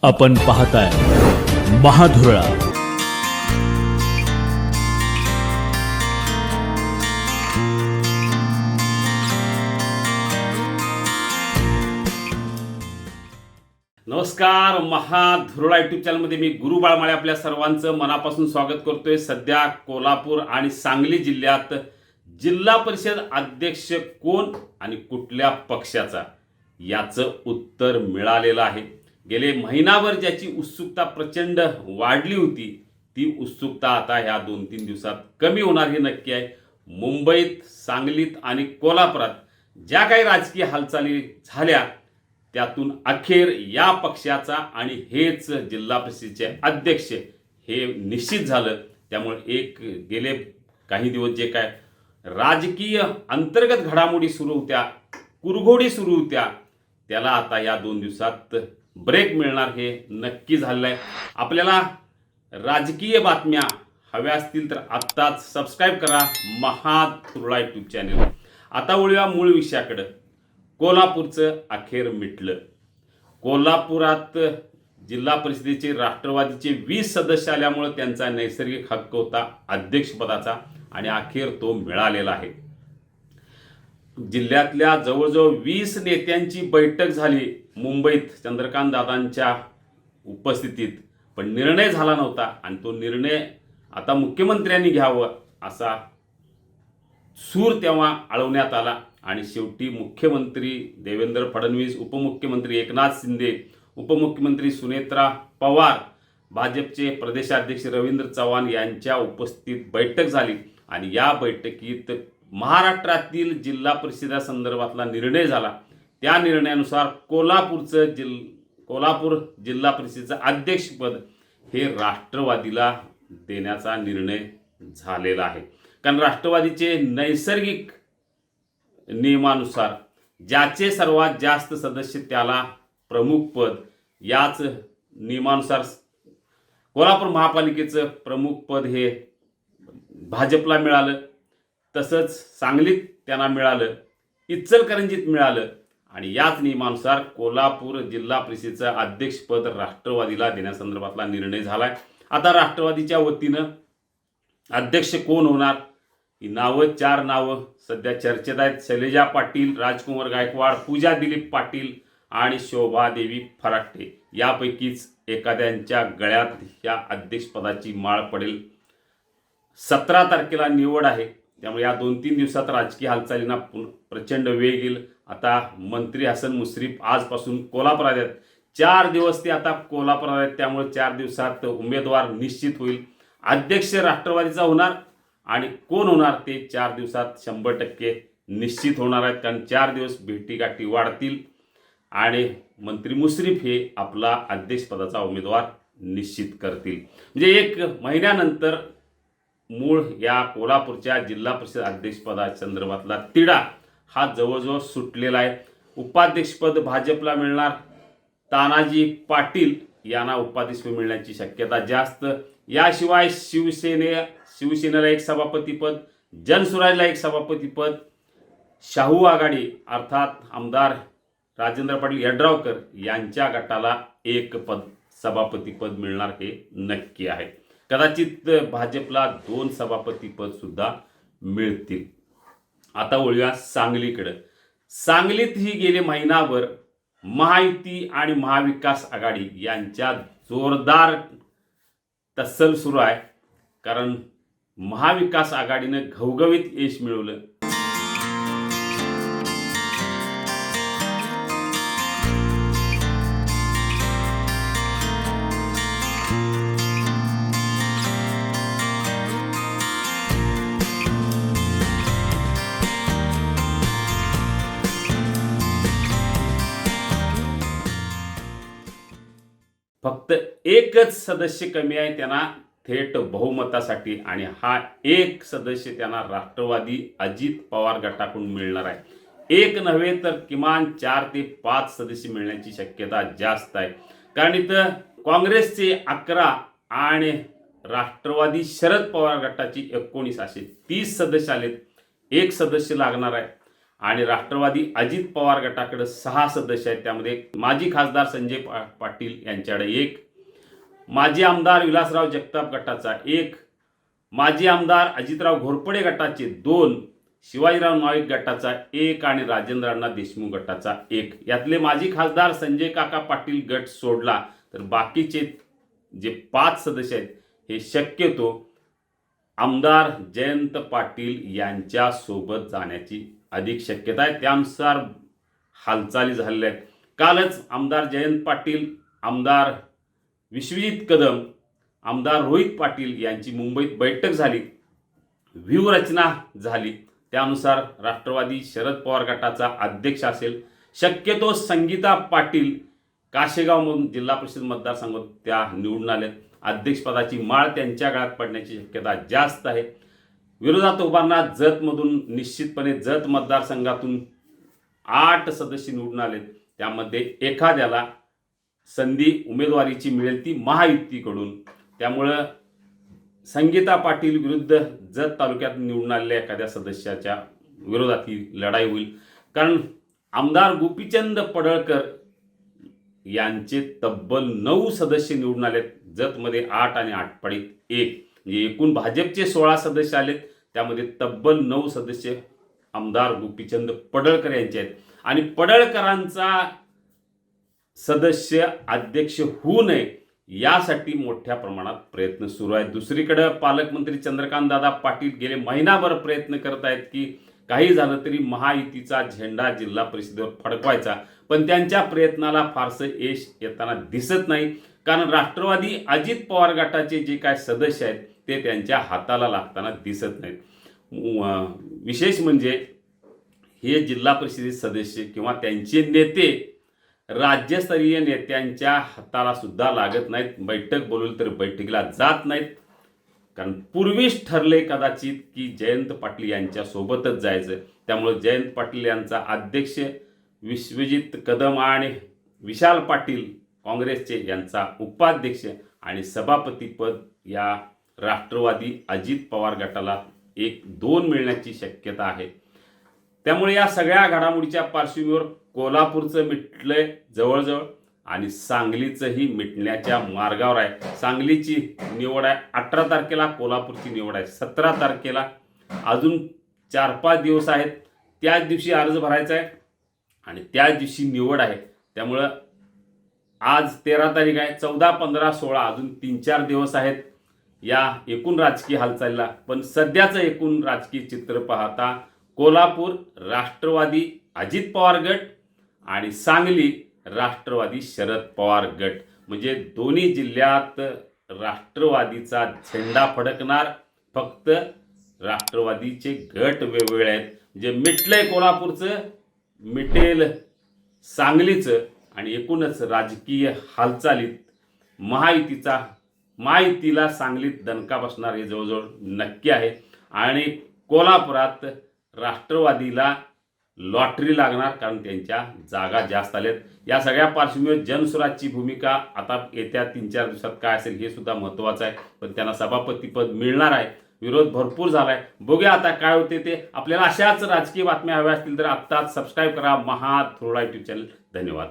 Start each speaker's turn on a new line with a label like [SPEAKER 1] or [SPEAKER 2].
[SPEAKER 1] आपण पाहताय महाधुरळा.
[SPEAKER 2] नमस्कार. महाधुरळा यूट्यूब चॅनलमध्ये मी गुरु बाळमाळे आपल्या सर्वांचं मनापासून स्वागत करतोय. सध्या कोल्हापूर आणि सांगली जिल्ह्यात जिल्हा परिषद अध्यक्ष कोण आणि कुठल्या पक्षाचा याचं उत्तर मिळालेलं आहे. गेले महिनाभर ज्याची उत्सुकता प्रचंड वाढली होती ती उत्सुकता आता ह्या 2-3 दिवसात कमी होणार हे नक्की आहे. मुंबईत, सांगलीत आणि कोल्हापुरात ज्या काही राजकीय हालचाली झाल्या त्यातून अखेर या पक्षाचा आणि हेच जिल्हा परिषदेचे अध्यक्ष हे निश्चित झालं. त्यामुळे गेले काही दिवस जे काय राजकीय अंतर्गत घडामोडी सुरू होत्या, कुरघोडी सुरू होत्या, त्याला आता या 2 दिवसात ब्रेक मिळणार हे नक्की झालेलं आहे. आपल्याला राजकीय बातम्या हव्या असतील तर आत्ताच सबस्क्राईब करा महाधुरळा यूट्यूब चॅनल. आता वळूया मूळ विषयाकडे. कोल्हापूरचं अखेर मिटलं. कोल्हापुरात जिल्हा परिषदेचे राष्ट्रवादीचे 20 सदस्य आल्यामुळे त्यांचा नैसर्गिक हक्क होता अध्यक्षपदाचा आणि अखेर तो मिळालेला आहे. जिल्ह्यातल्या जवळजवळ 20 नेत्यांची बैठक झाली मुंबईत चंद्रकांत दादांच्या उपस्थितीत, पण निर्णय झाला नव्हता आणि तो निर्णय आता मुख्यमंत्र्यांनी घ्यावं असा सूर तेव्हा आळवण्यात आला आणि शेवटी मुख्यमंत्री देवेंद्र फडणवीस, उपमुख्यमंत्री एकनाथ शिंदे, उपमुख्यमंत्री सुनेत्रा पवार, भाजपचे प्रदेशाध्यक्ष रवींद्र चव्हाण यांच्या उपस्थितीत बैठक झाली आणि या बैठकीत महाराष्ट्रातील जिल्हा परिषदासंदर्भातला निर्णय झाला. त्या निर्णयानुसार कोल्हापूर जिल्हा परिषदेचं अध्यक्षपद हे राष्ट्रवादीला देण्याचा निर्णय झालेला आहे. कारण राष्ट्रवादीचे नैसर्गिक नियमानुसार ज्याचे सर्वात जास्त सदस्य त्याला प्रमुख पद, याच नियमानुसार कोल्हापूर महापालिकेचं प्रमुख पद हे भाजपला मिळालं, तसंच सांगलीत त्यांना मिळालं, इचलकरंजीत मिळालं आणि याच नियमानुसार कोल्हापूर जिल्हा परिषदेचं अध्यक्षपद राष्ट्रवादीला देण्यासंदर्भातला निर्णय झाला. आता राष्ट्रवादीच्या वतीनं अध्यक्ष कोण होणार ही 4 नावं सध्या चर्चेत आहेत. शैलजा पाटील, राजकुमार गायकवाड, पूजा दिलीप पाटील आणि शोभादेवी फराटे यापैकीच एखाद्यांच्या गळ्यात या अध्यक्षपदाची माळ पडेल. 17 तारखेला निवड आहे. त्यामुळे या 2-3 दिवसात राजकीय हालचालींना प्रचंड वेग येईल. आता मंत्री हसन मुश्रीफ आजपासून कोल्हापुरात आहेत. 4 दिवस ते आता कोल्हापुरात आहेत. त्यामुळे 4 दिवसात उमेदवार निश्चित होईल. अध्यक्ष राष्ट्रवादीचा होणार आणि कोण होणार ते 4 दिवसात 100% निश्चित होणार आहेत. कारण 4 दिवस भेटीगाठी वाढतील आणि मंत्री मुश्रीफ हे आपला अध्यक्षपदाचा उमेदवार निश्चित करतील. म्हणजे 1 महिन्यानंतर मूळ या कोल्हापूरच्या जिल्हा परिषद अध्यक्षपदासंदर्भातला तिढा हा जवळजवळ सुटलेला आहे. उपाध्यक्षपद भाजपला मिळणार. तानाजी पाटील यांना उपाध्यक्षपद मिळण्याची शक्यता जास्त. याशिवाय शिवसेनेला 1 सभापतीपद, जनसुराजला 1 सभापतीपद, शाहू आघाडी अर्थात आमदार राजेंद्र पाटील यड्रावकर यांच्या गटाला 1 सभापतीपद मिळणार हे नक्की आहे. कदाचित भाजपला 2 सभापतीपद सुद्धा मिळतील. आता वळूया सांगलीकडे. सांगलीत ही गेले महिनाभर महायुती आणि महाविकास आघाडी यांच्या जोरदार तस्सल सुरू आहे. कारण महाविकास आघाडीनं घवघवीत यश मिळवलं. फक्त 1च सदस्य कमी आहे त्यांना थेट बहुमतासाठी आणि हा 1 सदस्य त्यांना राष्ट्रवादी अजित पवार गटाकडून मिळणार आहे. 1 नव्हे तर किमान 4 ते 5 सदस्य मिळण्याची शक्यता जास्त आहे. कारण इथं काँग्रेसचे 11 आणि राष्ट्रवादी शरद पवार गटाची 19 असे 30 सदस्य आलेत. 1 सदस्य लागणार आहे. आणि राष्ट्रवादी अजित पवार गटाकडे 6 सदस्य आहेत. त्यामध्ये माजी खासदार संजय पाटील यांच्याकडे 1, माजी आमदार विलासराव जगताप गटाचा 1, माजी आमदार अजितराव घोरपडे गटाचे 2, शिवाजीराव नाईक गटाचा 1 आणि राजेंद्र अण्णा देशमुख गटाचा 1. यातले माजी खासदार संजय काका पाटील गट सोडला तर बाकीचे जे 5 सदस्य आहेत हे शक्यतो आमदार जयंत पाटील यांच्या सोबत जाण्याची अधिक शक्यता आहे. त्यानुसार हालचाली झालेल्या आहेत. कालच आमदार जयंत पाटील, आमदार विश्वजित कदम, आमदार रोहित पाटील यांची मुंबईत बैठक झाली, व्यूहरचना झाली. त्यानुसार राष्ट्रवादी शरद पवार गटाचा अध्यक्ष असेल शक्यतो संगीता पाटील, काशेगावमधून जिल्हा परिषद मतदारसंघात त्या निवडून आल्या. अध्यक्षपदाची माळ त्यांच्या गळ्यात पडण्याची शक्यता जास्त आहे. विरोधात उभारणार जतमधून निश्चितपणे जत मतदारसंघातून 8 सदस्य निवडून आलेत. त्यामध्ये एखाद्याला संधी उमेदवारीची मिळेल ती महायुतीकडून. त्यामुळं संगीता पाटील विरुद्ध जत तालुक्यात निवडून आलेल्या एखाद्या सदस्याच्या विरोधात ही लढाई होईल. कारण आमदार गोपीचंद पडळकर यांचे तब्बल 9 सदस्य निवडून आलेत. जतमध्ये 8 आणि आटपाडीत 1, म्हणजे एकूण भाजपचे 16 सदस्य आलेत. त्यामध्ये तब्बल 9 सदस्य आमदार गोपीचंद पडळकर यांचे आहेत. आणि पडळकरांचा सदस्य अध्यक्ष होऊ नये यासाठी मोठ्या प्रमाणात प्रयत्न सुरू आहेत. दुसरीकडे पालकमंत्री चंद्रकांत दादा पाटील गेले महिनाभर प्रयत्न करत आहेत की काही झालं तरी महायुतीचा झेंडा जिल्हा परिषदेवर फडकवायचा. पण त्यांच्या प्रयत्नाला फारसं यश येताना दिसत नाही. कारण राष्ट्रवादी अजित पवार गटाचे जे काय सदस्य आहेत ते त्यांच्या हाताला लागताना दिसत नाहीत. विशेष म्हणजे हे जिल्हा परिषदेचे सदस्य किंवा त्यांचे नेते राज्यस्तरीय नेत्यांच्या हाताला सुद्धा लागत नाहीत. बैठक बोलवली तर बैठकीला जात नाहीत. कारण पूर्वीच ठरले कदाचित की जयंत पाटील यांच्या सोबतच जायचं. त्यामुळे जयंत पाटील यांचा अध्यक्ष विश्वजित कदम आणि विशाल पाटील काँग्रेसचे यांचा उपाध्यक्ष आणि सभापतीपद या राष्ट्रवादी अजित पवार गटाला 1-2 मिळण्याची शक्यता आहे. त्यामुळे या सगळ्या घडामोडीच्या पार्श्वभूमीवर कोल्हापूरचं मिटलंय जवळजवळ आणि सांगलीचंही मिटण्याच्या मार्गावर आहे. सांगलीची निवड आहे 18 तारखेला, कोल्हापूरची निवड आहे 17 तारखेला. अजून 4-5 दिवस आहेत. त्याच दिवशी अर्ज भरायचा आहे आणि त्याच दिवशी निवड आहे. त्यामुळं आज 13 तारीख आहे, 14, 15, 16 अजून 3-4 दिवस आहेत या एकूण राजकीय हालचालीला. पण सध्याचं एकूण राजकीय चित्र पाहता कोल्हापूर राष्ट्रवादी अजित पवार गट आणि सांगली राष्ट्रवादी शरद पवार गट, म्हणजे दोन्ही जिल्ह्यात राष्ट्रवादीचा झेंडा फडकणार. फक्त राष्ट्रवादीचे गट वेगवेगळे आहेत. म्हणजे मिटलंय कोल्हापूरचं, मिटेल सांगलीचं आणि एकूणच राजकीय हालचालीत महायुतीला सांगलीत दणका बसणार हे जवळजवळ नक्की आहे. आणि कोल्हापुरात राष्ट्रवादीला लॉटरी लागणार कारण त्यांच्या जागा जास्त आल्यात. या सगळ्या पार्श्वभूमीवर जनसुराजची भूमिका आता येत्या 3-4 दिवसात काय असेल हे सुद्धा महत्त्वाचं आहे. पण त्यांना सभापतीपद मिळणार आहे. विरोध भरपूर झाला आहे. बघूया आता काय होते ते. आपल्याला अशाच राजकीय बातम्या हव्या असतील तर आत्ताच सबस्क्राईब करा महाधुरळा यूट्यूब चॅनल. धन्यवाद.